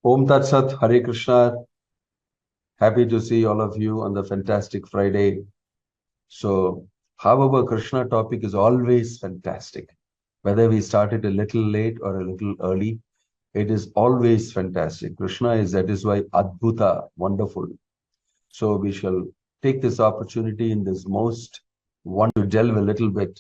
Om Tat Sat, Hare Krishna. Happy to see all of you on the fantastic Friday. So, however, Krishna topic is always fantastic. Whether we started a little late or a little early, it is always fantastic. Krishna is, that is why, Adbhuta, wonderful. So, we shall take this opportunity in this most want to delve a little bit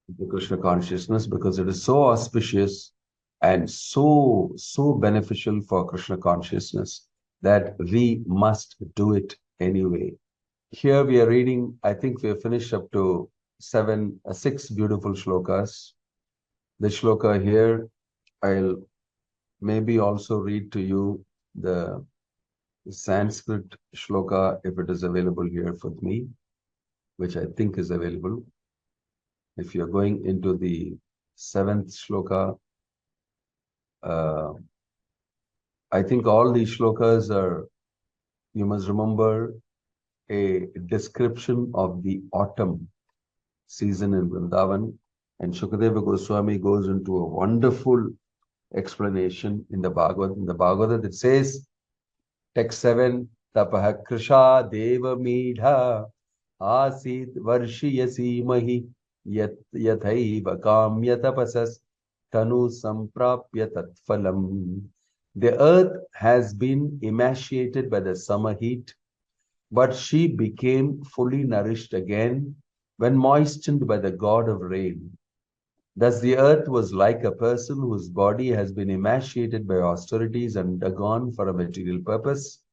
into Krishna consciousness because it is so auspicious and so beneficial for Krishna consciousness that we must do it anyway. Here we are reading, I think we have finished up to six beautiful shlokas. The shloka here, I'll maybe also read to you the Sanskrit shloka if it is available here for me, which I think is available. If you're going into the seventh shloka, I think all these shlokas are, you must remember, a description of the autumn season in Vrindavan. And Shukadeva Goswami goes into a wonderful explanation in the Bhagavata. In the Bhagavata, it says, text 7, Tapaha Krisha Deva Meedha Asid Varshiyasi Mahi Yathaiva Kamya Tapasas Tanu Samprapya Tatphalam. The earth has been emaciated by the summer heat, but she became fully nourished again when moistened by the god of rain. Thus the earth was like a person whose body has been emaciated by austerities undergone for a material purpose,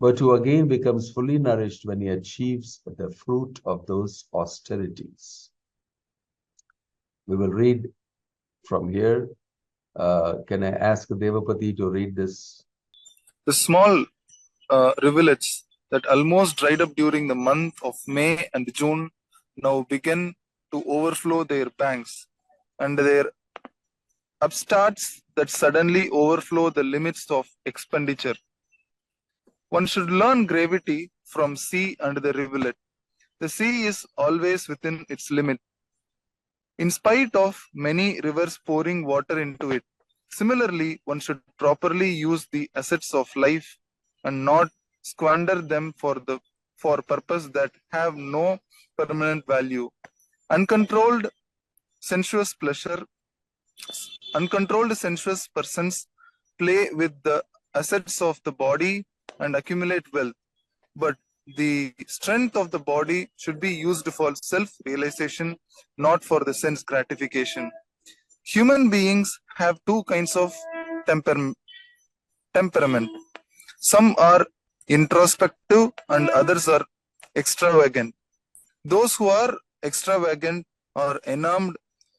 but who again becomes fully nourished when he achieves the fruit of those austerities. We will read from here. Can I ask Devapati to read this? The small rivulets that almost dried up during the month of May and June now begin to overflow their banks, and their upstarts that suddenly overflow the limits of expenditure. One should learn gravity from sea and the rivulet. The sea is always within its limit, in spite of many rivers pouring water into it. Similarly, one should properly use the assets of life and not squander them for purpose that have no permanent value. Uncontrolled sensuous persons play with the assets of the body and accumulate wealth, but the strength of the body should be used for self-realization, not for the sense gratification. Human beings have two kinds of temperament. Some are introspective and others are extravagant. Those who are extravagant are enamored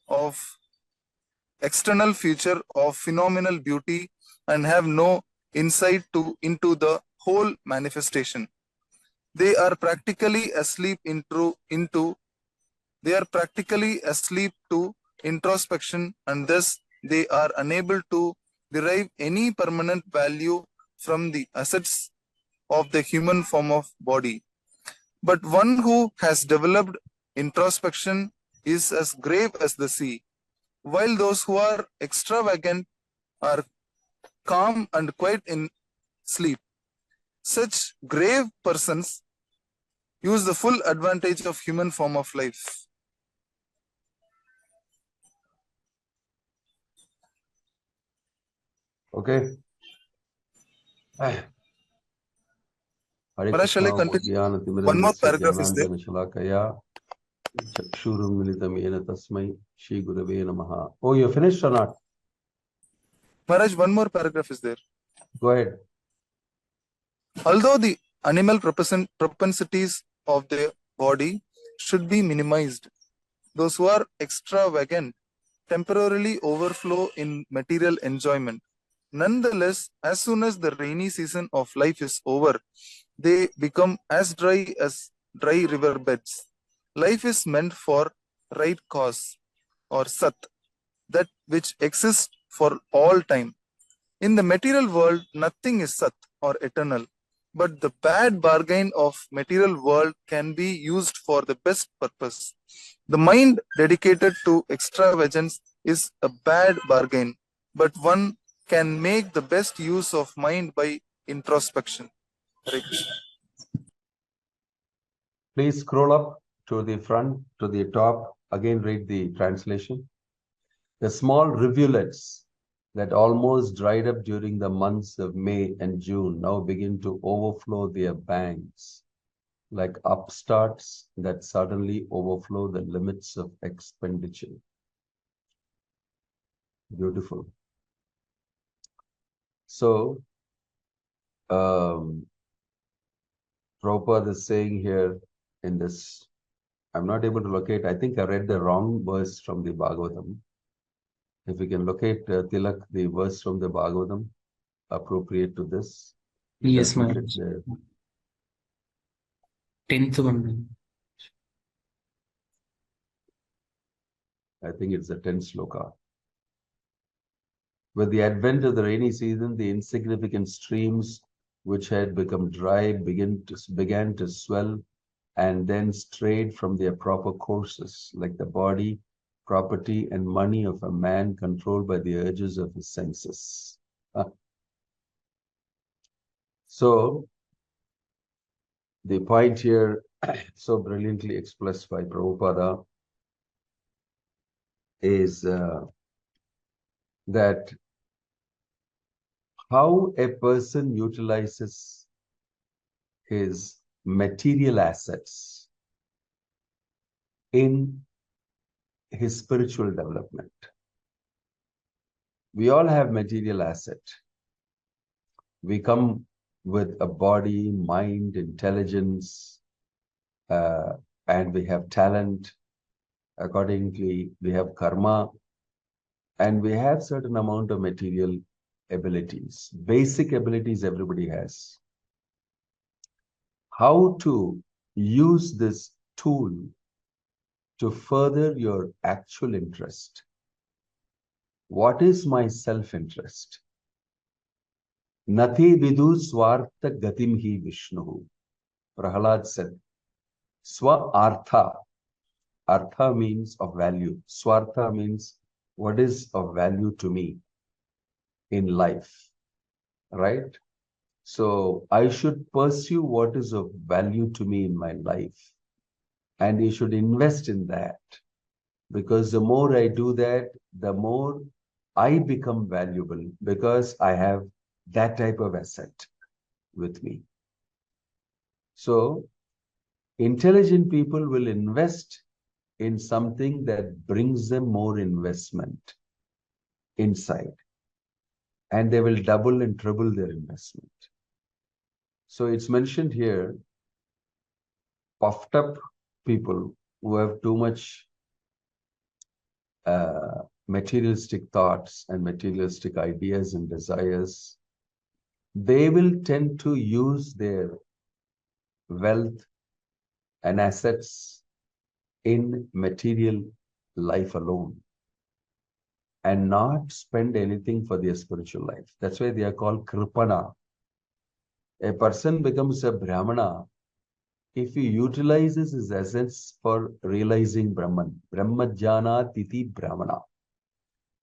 of external feature of phenomenal beauty and have no insight into the whole manifestation. They are practically asleep to introspection, and thus they are unable to derive any permanent value from the assets of the human form of body. But one who has developed introspection is as grave as the sea, while those who are extravagant are calm and quiet in sleep. Such grave persons use the full advantage of human form of life. Okay. Maharaj, shall I continue? One more paragraph is there. Oh, you finished or not? Maharaj, one more paragraph is there. Go ahead. Although the animal propensities of the body should be minimized, those who are extravagant temporarily overflow in material enjoyment. Nonetheless, as soon as the rainy season of life is over, they become as dry as dry river beds. Life is meant for right cause, or sat, that which exists for all time. In the material world, nothing is sat or eternal, but the bad bargain of material world can be used for the best purpose. The mind dedicated to extravagance is a bad bargain, but one can make the best use of mind by introspection. Hare Krishna. Please scroll up to the front, to the top. Again, read the translation. The small rivulets that almost dried up during the months of May and June now begin to overflow their banks, like upstarts that suddenly overflow the limits of expenditure. Beautiful. So, Prabhupada is saying here in this, I'm not able to locate, I think I read the wrong verse from the Bhagavatam. If we can locate, Tilak, the verse from the Bhagavatam, appropriate to this. Yes, Just put it Maharaj. there. 10th one. I think it's the 10th sloka. With the advent of the rainy season, the insignificant streams which had become dry began to swell and then strayed from their proper courses, like the body, property, and money of a man controlled by the urges of his senses. So, the point here, so brilliantly expressed by Prabhupada, is that how a person utilizes his material assets in his spiritual development. We all have material asset. We come with a body, mind, intelligence, and we have talent. Accordingly, we have karma, and we have certain amount of material abilities. Basic abilities everybody has. How to use this tool to further your actual interest. What is my self-interest? Nati vidu swartha gatim hi Vishnu. Prahalad said, Swa artha. Artha means of value. Swartha means what is of value to me in life, right? So I should pursue what is of value to me in my life. And you should invest in that. Because the more I do that, the more I become valuable because I have that type of asset with me. So intelligent people will invest in something that brings them more investment inside. And they will double and triple their investment. So it's mentioned here, puffed up people who have too much materialistic thoughts and materialistic ideas and desires, they will tend to use their wealth and assets in material life alone and not spend anything for their spiritual life. That's why they are called kripana. A person becomes a brahmana if he utilizes his assets for realizing Brahman. Brahmajana titi brahmana.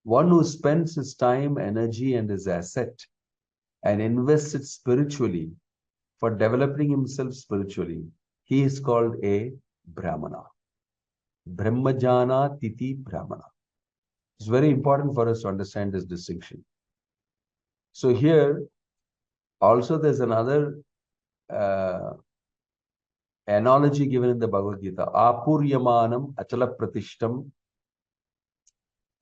One who spends his time, energy, and his asset and invests it spiritually for developing himself spiritually, he is called a brahmana. Brahmajana titi brahmana. It's very important for us to understand this distinction. So here, also there's another analogy given in the Bhagavad Gita. Apuryamanam achala pratishtam.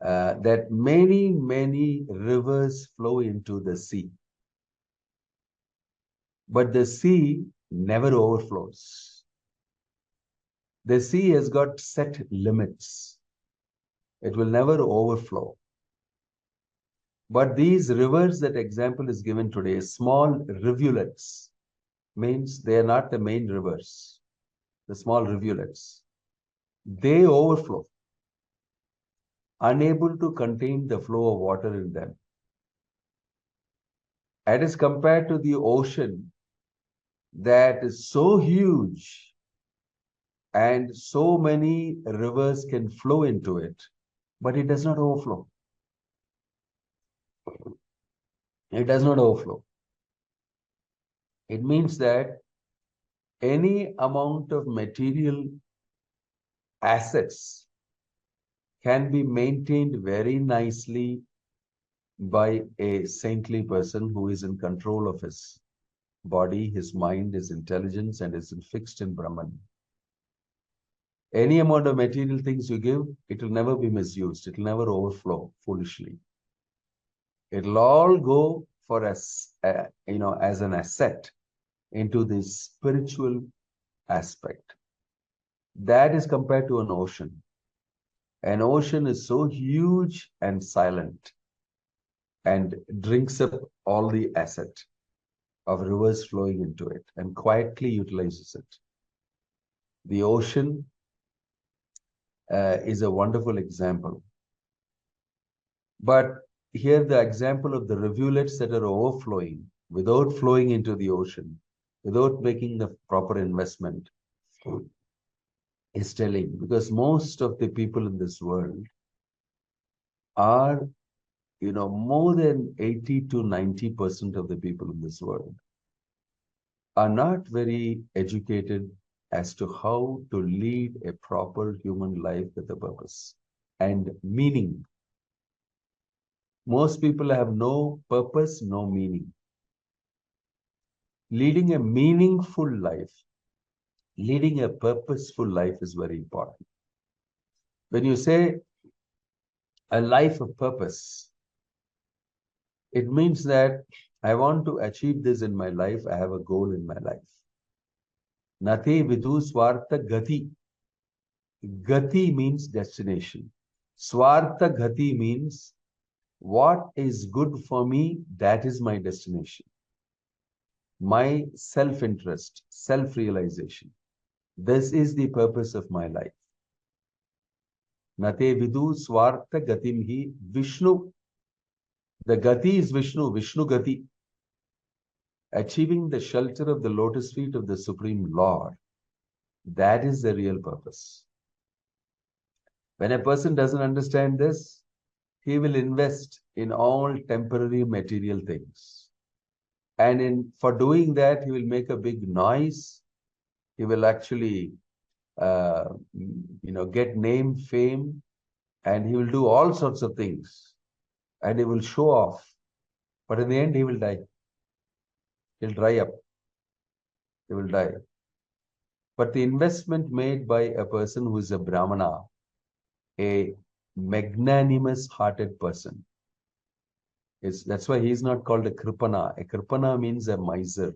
That many rivers flow into the sea. But the sea never overflows. The sea has got set limits. It will never overflow. But these rivers, that example is given today, small rivulets, means they are not the main rivers, the small rivulets. They overflow, unable to contain the flow of water in them. And as compared to the ocean, that is so huge and so many rivers can flow into it, but it does not overflow. It does not overflow. It means that any amount of material assets can be maintained very nicely by a saintly person who is in control of his body, his mind, his intelligence, and is fixed in Brahman. Any amount of material things you give, it will never be misused. It will never overflow foolishly. It will all go for as an asset into the spiritual aspect. That is compared to an ocean. An ocean is so huge and silent and drinks up all the asset of rivers flowing into it and quietly utilizes it. The ocean is a wonderful example. But here the example of the rivulets that are overflowing without flowing into the ocean, without making the proper investment, is telling, because most of the people in this world are, more than 80 to 90% of the people in this world are not very educated as to how to lead a proper human life with a purpose and meaning. Most people have no purpose, no meaning. Leading a meaningful life, leading a purposeful life is very important. When you say a life of purpose, it means that I want to achieve this in my life. I have a goal in my life. Nati vidu swartha gati. Gati means destination. Swartha gati means what is good for me, that is my destination. My self-interest, self-realization. This is the purpose of my life. Nate vidu swartha gatim hi Vishnu. The gati is Vishnu, Vishnu gati. Achieving the shelter of the lotus feet of the Supreme Lord. That is the real purpose. When a person doesn't understand this, he will invest in all temporary material things. And for doing that, he will make a big noise. He will actually, get name, fame, and he will do all sorts of things. And he will show off. But in the end, he will die. He'll dry up. He will die. But the investment made by a person who is a Brahmana, a magnanimous-hearted person, that's why he is not called a Kripana. A Kripana means a miser.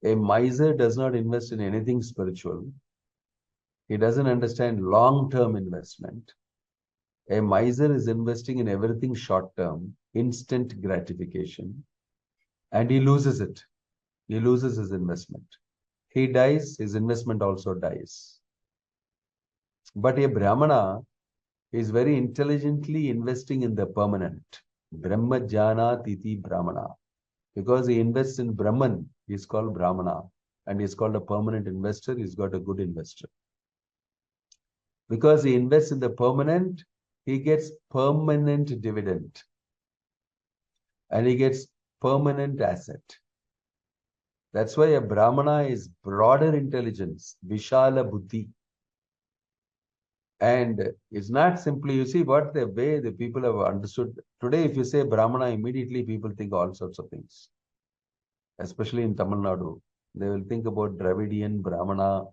A miser does not invest in anything spiritual. He doesn't understand long-term investment. A miser is investing in everything short-term, instant gratification, and he loses it. He loses his investment. He dies, his investment also dies. But a Brahmana is very intelligently investing in the permanent. Brahma Jana Titi Brahmana. Because he invests in Brahman, he is called Brahmana. And he is called a permanent investor, he's got a good investor. Because he invests in the permanent, he gets permanent dividend. And he gets permanent asset. That's why a Brahmana is broader intelligence, Vishala Buddhi. And it's not simply, you see what the way the people have understood. Today, if you say Brahmana, immediately people think all sorts of things. Especially in Tamil Nadu. They will think about Dravidian Brahmana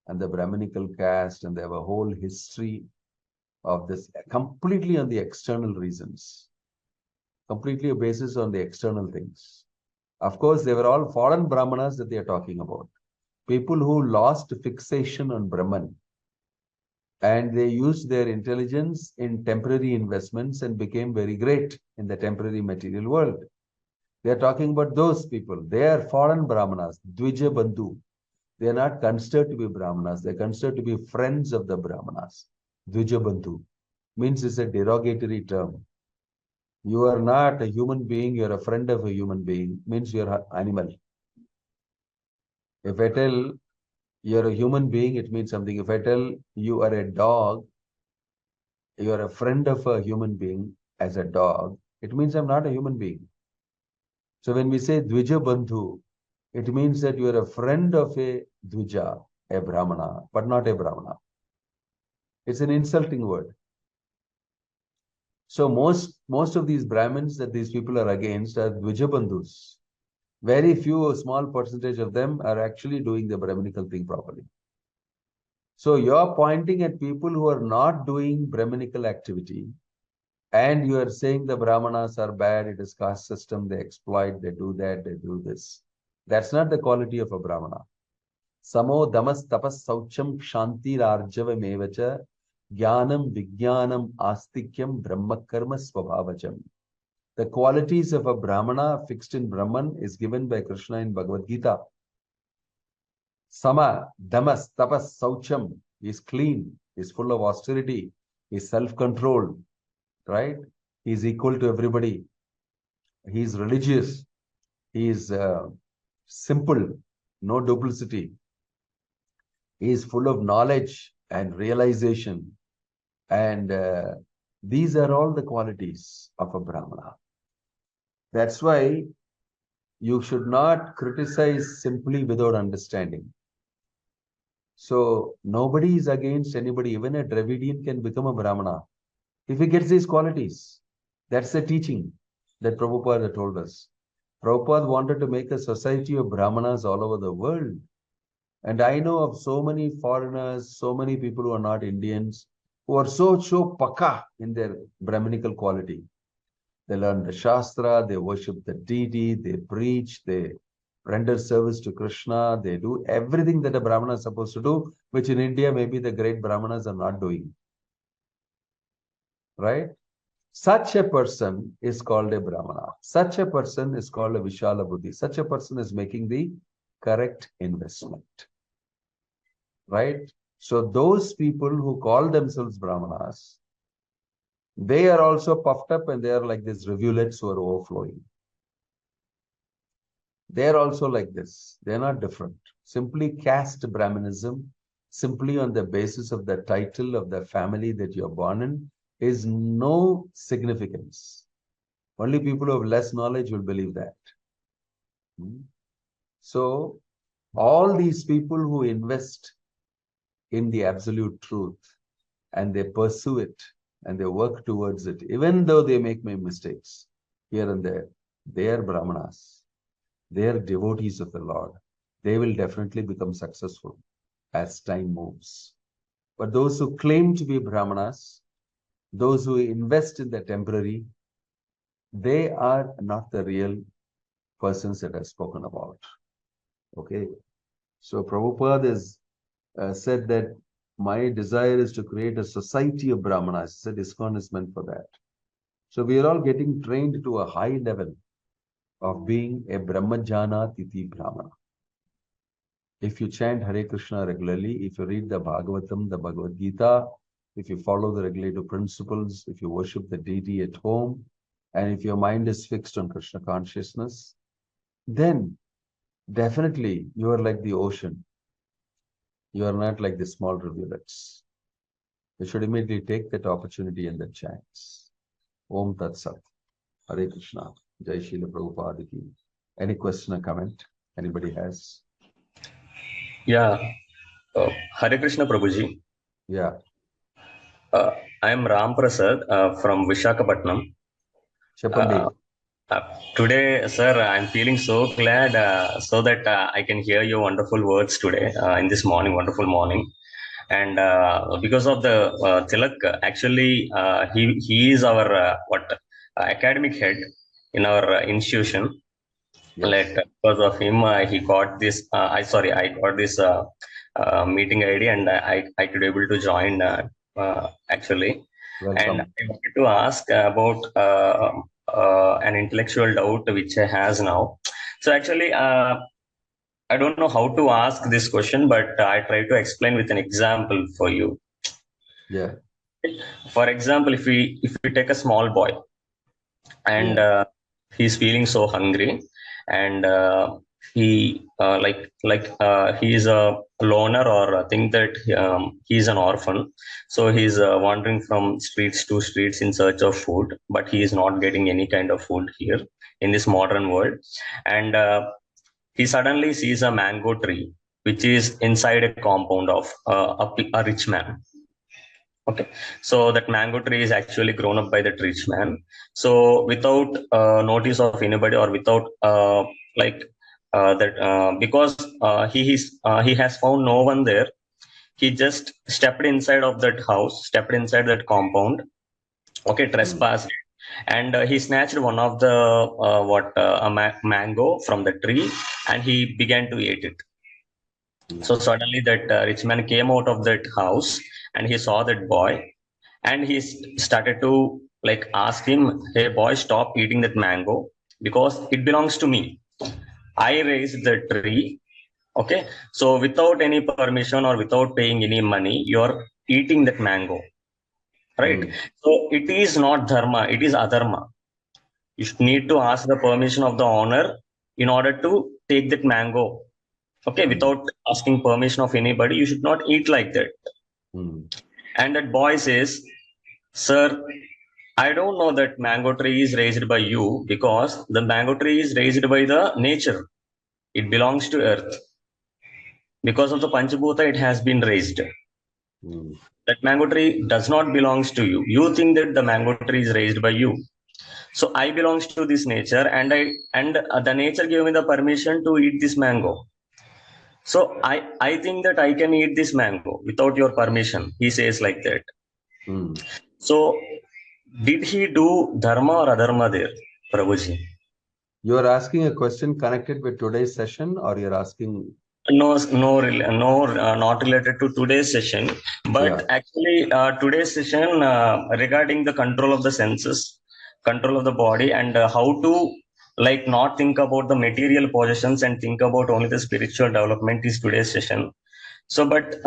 and the Brahminical caste, and they have a whole history of this completely on the external reasons. Completely a basis on the external things. Of course, they were all foreign Brahmanas that they are talking about. People who lost fixation on Brahman. And they used their intelligence in temporary investments and became very great in the temporary material world. They are talking about those people. They are foreign Brahmanas, Dvija Bandhu. They are not considered to be Brahmanas. They are considered to be friends of the Brahmanas. Dvija Bandhu means it's a derogatory term. You are not a human being, you are a friend of a human being, means you are an animal. If I tell you're a human being, it means something. If I tell you are a dog, you are a friend of a human being as a dog, it means I'm not a human being. So when we say Dvija Bandhu, it means that you are a friend of a Dvija, a Brahmana, but not a Brahmana. It's an insulting word. So most of these Brahmins that these people are against are Dvija Bandhus. Very few, a small percentage of them are actually doing the Brahminical thing properly. So you're pointing at people who are not doing Brahminical activity, and you are saying the Brahmanas are bad, it is caste system, they exploit, they do that, they do this. That's not the quality of a Brahmana. Samo damas tapas saucham shanti rarjava mevacha jnanam vijnanam astikyam brahma karma swabhavacham. The qualities of a Brahmana fixed in Brahman is given by Krishna in Bhagavad Gita. Sama, damas, tapas, saucham is clean, is full of austerity, is self-controlled, right? He is equal to everybody. He is religious. He is simple, no duplicity. He is full of knowledge and realization. And these are all the qualities of a Brahmana. That's why you should not criticize simply without understanding. So nobody is against anybody. Even a Dravidian can become a Brahmana if he gets these qualities. That's the teaching that Prabhupada told us. Prabhupada wanted to make a society of Brahmanas all over the world. And I know of so many foreigners, so many people who are not Indians, who are so pakka in their Brahminical quality. They learn the Shastra, they worship the deity, they preach, they render service to Krishna, they do everything that a Brahmana is supposed to do, which in India maybe the great Brahmanas are not doing. Right? Such a person is called a Brahmana. Such a person is called a Vishala Buddhi. Such a person is making the correct investment. Right? So those people who call themselves Brahmanas, they are also puffed up and they are like these rivulets who are overflowing. They are also like this. They are not different. Simply caste Brahmanism, simply on the basis of the title of the family that you are born in, is no significance. Only people who have less knowledge will believe that. So, all these people who invest in the absolute truth and they pursue it and they work towards it, even though they make mistakes here and there, they are Brahmanas. They are devotees of the Lord. They will definitely become successful as time moves. But those who claim to be Brahmanas, those who invest in the temporary, they are not the real persons that I've spoken about. Okay. So Prabhupada has said that my desire is to create a society of Brahmanas. He said ISKCON is meant for that. So we are all getting trained to a high level of being a Brahmajana Titi Brahmana. If you chant Hare Krishna regularly, if you read the Bhāgavatam, the Bhagavad Gita, if you follow the regulative principles, if you worship the deity at home, and if your mind is fixed on Krishna consciousness, then definitely you are like the ocean. You are not like the small rivulets. You should immediately take that opportunity and that chance. Om Tat Sat. Hare Krishna. Jai Srila Prabhupada ki. Any question or comment anybody has? Yeah. Hare Krishna Prabhuji. Yeah. I am Ram Prasad from Vishakhapatnam. Chapandi. Today, sir, I'm feeling so glad so that I can hear your wonderful words today in this morning, wonderful morning. And because of the Tilak, actually, he is our academic head in our institution. Yes. Like because of him, he got this. I got this meeting ID, and I could able to join actually. Welcome. And I wanted to ask about an intellectual doubt which I has now. So actually, I don't know how to ask this question, but I try to explain with an example for you. Yeah. For example, if we take a small boy, and he's feeling so hungry, and he he is loner, or think that he's an orphan. So he's wandering from streets to streets in search of food, but he is not getting any kind of food here in this modern world. And he suddenly sees a mango tree, which is inside a compound of a rich man. Okay, so that mango tree is actually grown up by that rich man. So without notice of anybody, or without like that, because he has found no one there, he just stepped inside of that house, stepped inside that compound. Okay, trespassed, and he snatched one of the mango from the tree, and he began to eat it. So suddenly that rich man came out of that house, and he saw that boy, and he started to like ask him, "Hey boy, stop eating that mango, because it belongs to me. I raised the tree. Okay, so without any permission or without paying any money, you're eating that mango, right? So it is not dharma, it is adharma. You should need to ask the permission of the owner in order to take that mango. Okay, without asking permission of anybody, you should not eat like that." And that boy says, "Sir, I don't know that mango tree is raised by you, because the mango tree is raised by the nature. It belongs to earth. Because of the Panchabhuta, it has been raised. That mango tree does not belongs to you. You think that the mango tree is raised by you. So I belongs to this nature, and the nature gave me the permission to eat this mango. So I think that I can eat this mango without your permission." He says like that. So did he do dharma or adharma there, Prabhuji? You are asking a question connected with today's session, or you're asking? No, not related to today's session, but actually today's session regarding the control of the senses, control of the body, and how to like not think about the material possessions and think about only the spiritual development is today's session. So, but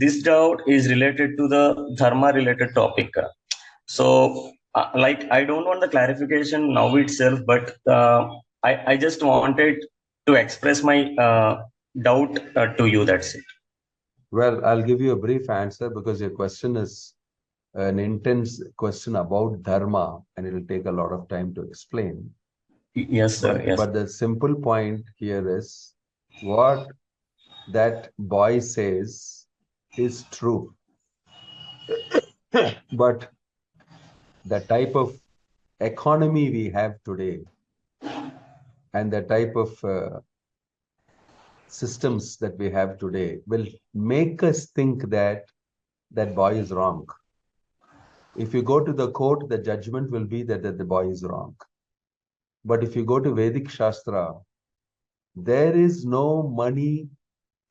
this doubt is related to the dharma related topic. So, like I don't want the clarification now itself, but I just wanted to express my doubt to you. That's it. Well, I'll give you a brief answer, because your question is an intense question about dharma, and it'll take a lot of time to explain. Yes, sir. Yes. But the simple point here is, what that boy says is true. But the type of economy we have today, and the type of systems that we have today, will make us think that that boy is wrong. If you go to the court, the judgment will be that the boy is wrong. But if you go to Vedic Shastra, there is no money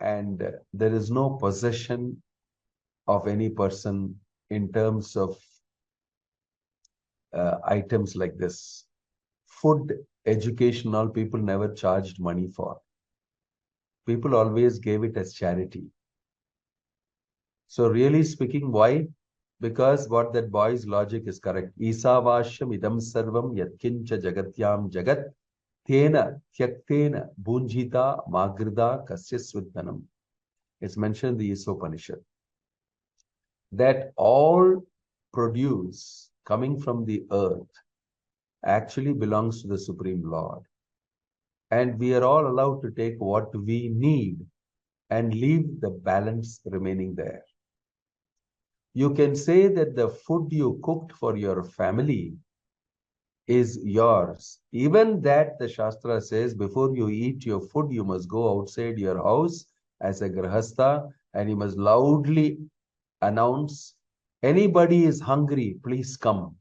and there is no possession of any person in terms of items like this. Food, education, all people never charged money for. People always gave it as charity. So really speaking, why? Because what that boy's logic is correct. Isavashyam idam sarvam yatkincha jagatyam jagat tena tyaktena bunjita magrida kasyasvidhanam. It's mentioned in the Isopanishad that all produce coming from the earth actually belongs to the Supreme Lord. And we are all allowed to take what we need and leave the balance remaining there. You can say that the food you cooked for your family is yours. Even that the Shastra says, before you eat your food, you must go outside your house as a grahastha, and you must loudly announce, anybody is hungry, please come.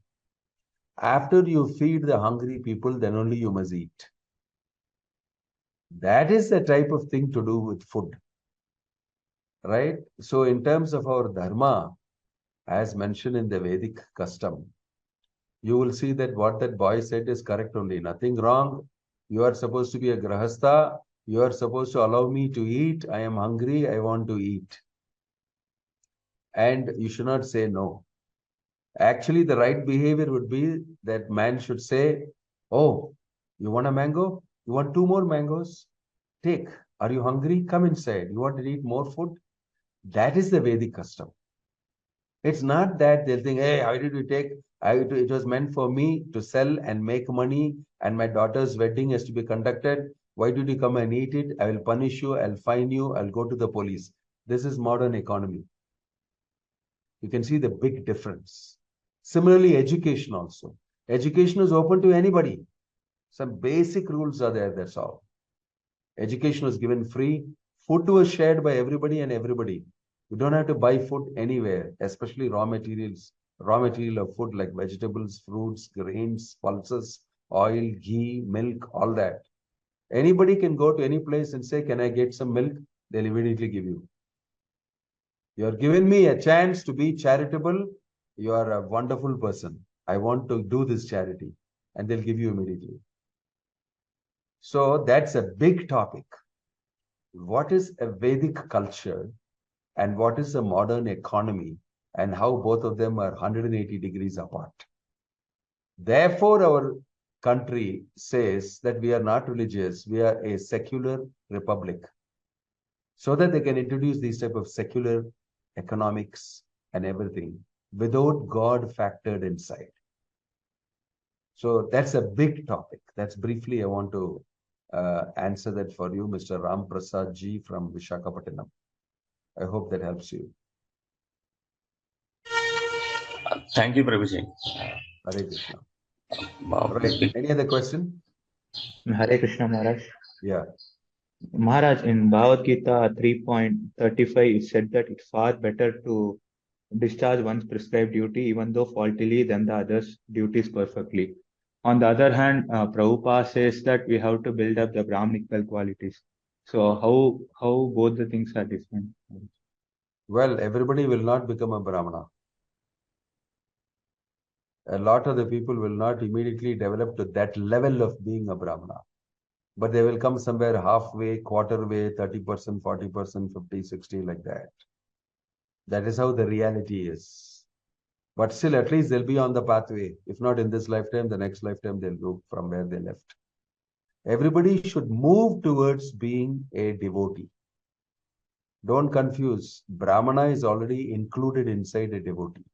After you feed the hungry people, then only you must eat. That is the type of thing to do with food, right? So in terms of our dharma, as mentioned in the Vedic custom, you will see that what that boy said is correct only. Nothing wrong. You are supposed to be a grahastha. You are supposed to allow me to eat. I am hungry. I want to eat. And you should not say no. Actually, the right behavior would be that man should say, "Oh, you want a mango? You want 2 more mangoes? Take. Are you hungry? Come inside. You want to eat more food? That is the Vedic custom. It's not that they'll think, hey, how did you take? It was meant for me to sell and make money, and my daughter's wedding has to be conducted. Why did you come and eat it? I will punish you. I'll fine you. I'll go to the police. This is modern economy. You can see the big difference. Similarly, education also. Education is open to anybody. Some basic rules are there, that's all. Education was given free. Food was shared by everybody and everybody. You don't have to buy food anywhere, especially raw materials. Raw material of food like vegetables, fruits, grains, pulses, oil, ghee, milk, all that. Anybody can go to any place and say, can I get some milk? They'll immediately give you. You are giving me a chance to be charitable. You are a wonderful person. I want to do this charity. And they'll give you immediately. So that's a big topic. What is a Vedic culture and what is a modern economy, and how both of them are 180 degrees apart? Therefore, our country says that we are not religious, we are a secular republic, so that they can introduce these type of secular economics and everything without God factored inside. So that's a big topic. That's briefly I want to answer that for you, Mr. Ram Prasad Ji from Visakhapatnam. I hope that helps you. Thank you, Prabhuji. Hare Krishna. Wow. Right. Any other question? Hare Krishna, Maharaj. Yeah. Maharaj, in Bhagavad Gita 3.35, it said that it's far better to discharge one's prescribed duty, even though faultily, than the other's duties perfectly. On the other hand, Prabhupada says that we have to build up the Brahmanical qualities. So how both the things are different? Well, everybody will not become a Brahmana. A lot of the people will not immediately develop to that level of being a Brahmana. But they will come somewhere halfway, quarter way, 30%, 40%, 50, 60, like that. That is how the reality is. But still, at least they'll be on the pathway. If not in this lifetime, the next lifetime, they'll go from where they left. Everybody should move towards being a devotee. Don't confuse. Brahmana is already included inside a devotee.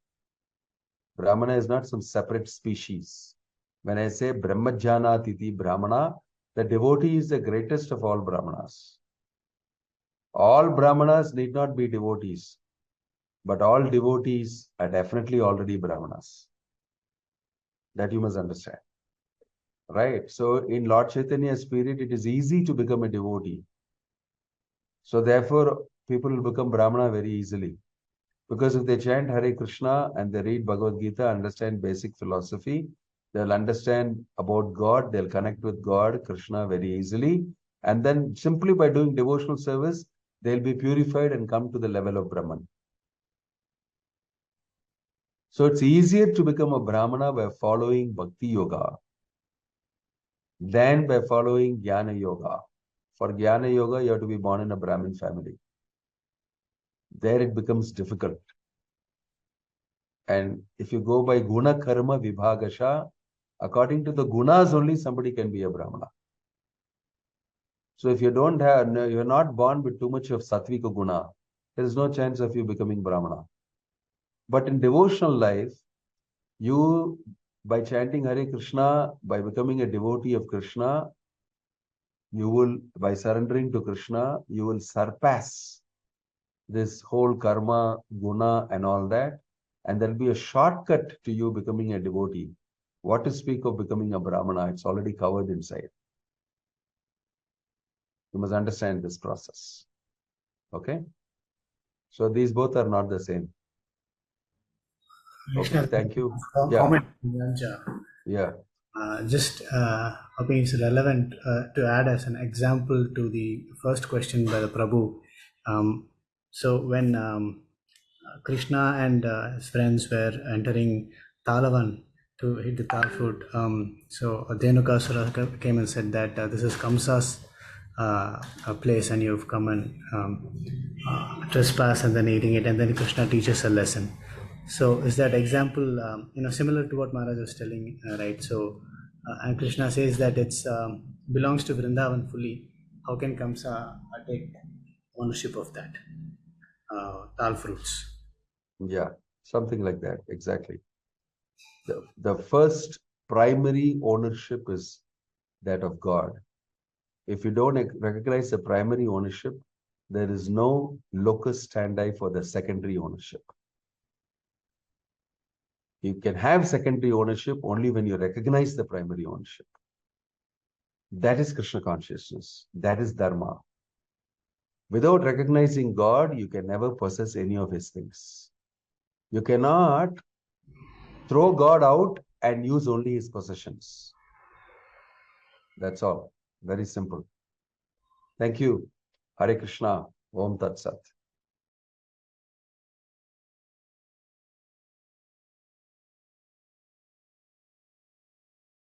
Brahmana is not some separate species. When I say Brahmajana Titi Brahmana, the devotee is the greatest of all Brahmanas. All Brahmanas need not be devotees, but all devotees are definitely already Brahmanas. That you must understand. Right? So in Lord Chaitanya's spirit, it is easy to become a devotee. So therefore, people will become Brahmana very easily. Because if they chant Hare Krishna and they read Bhagavad Gita, understand basic philosophy, they'll understand about God, they'll connect with God, Krishna very easily. And then simply by doing devotional service, they'll be purified and come to the level of Brahman. So it's easier to become a Brahmana by following Bhakti Yoga than by following Jnana Yoga. For Jnana Yoga, you have to be born in a Brahmin family. There it becomes difficult. And if you go by Guna Karma Vibhagasha, according to the gunas only somebody can be a Brahmana. So if you don't have, you're not born with too much of Sattvika Guna, there is no chance of you becoming Brahmana. But in devotional life, you, by chanting Hare Krishna, by becoming a devotee of Krishna, you will, by surrendering to Krishna, you will surpass this whole karma, guna and all that. And there'll be a shortcut to you becoming a devotee. What to speak of becoming a Brahmana? It's already covered inside. You must understand this process. Okay? So these both are not the same. Okay, thank you. Comment. Yeah. Just hoping it's relevant to add as an example to the first question by the Prabhu. So when Krishna and his friends were entering Talavan to hit the Tal fruit, so Dhenukasura came and said that this is Kamsa's place and you've come and trespass and then eating it, and then Krishna teaches a lesson. So is that example similar to what Maharaj was telling, right? So and Krishna says that it's belongs to Vrindavan fully, how can Kamsa take ownership of that tal fruits? Yeah, something like that. Exactly. The first primary ownership is that of God. If you don't recognize the primary ownership, there is no locus standi for the secondary ownership. You can have secondary ownership only when you recognize the primary ownership. That is Krishna consciousness. That is Dharma. Without recognizing God, you can never possess any of his things. You cannot throw God out and use only his possessions. That's all. Very simple. Thank you. Hare Krishna. Om Tat Sat.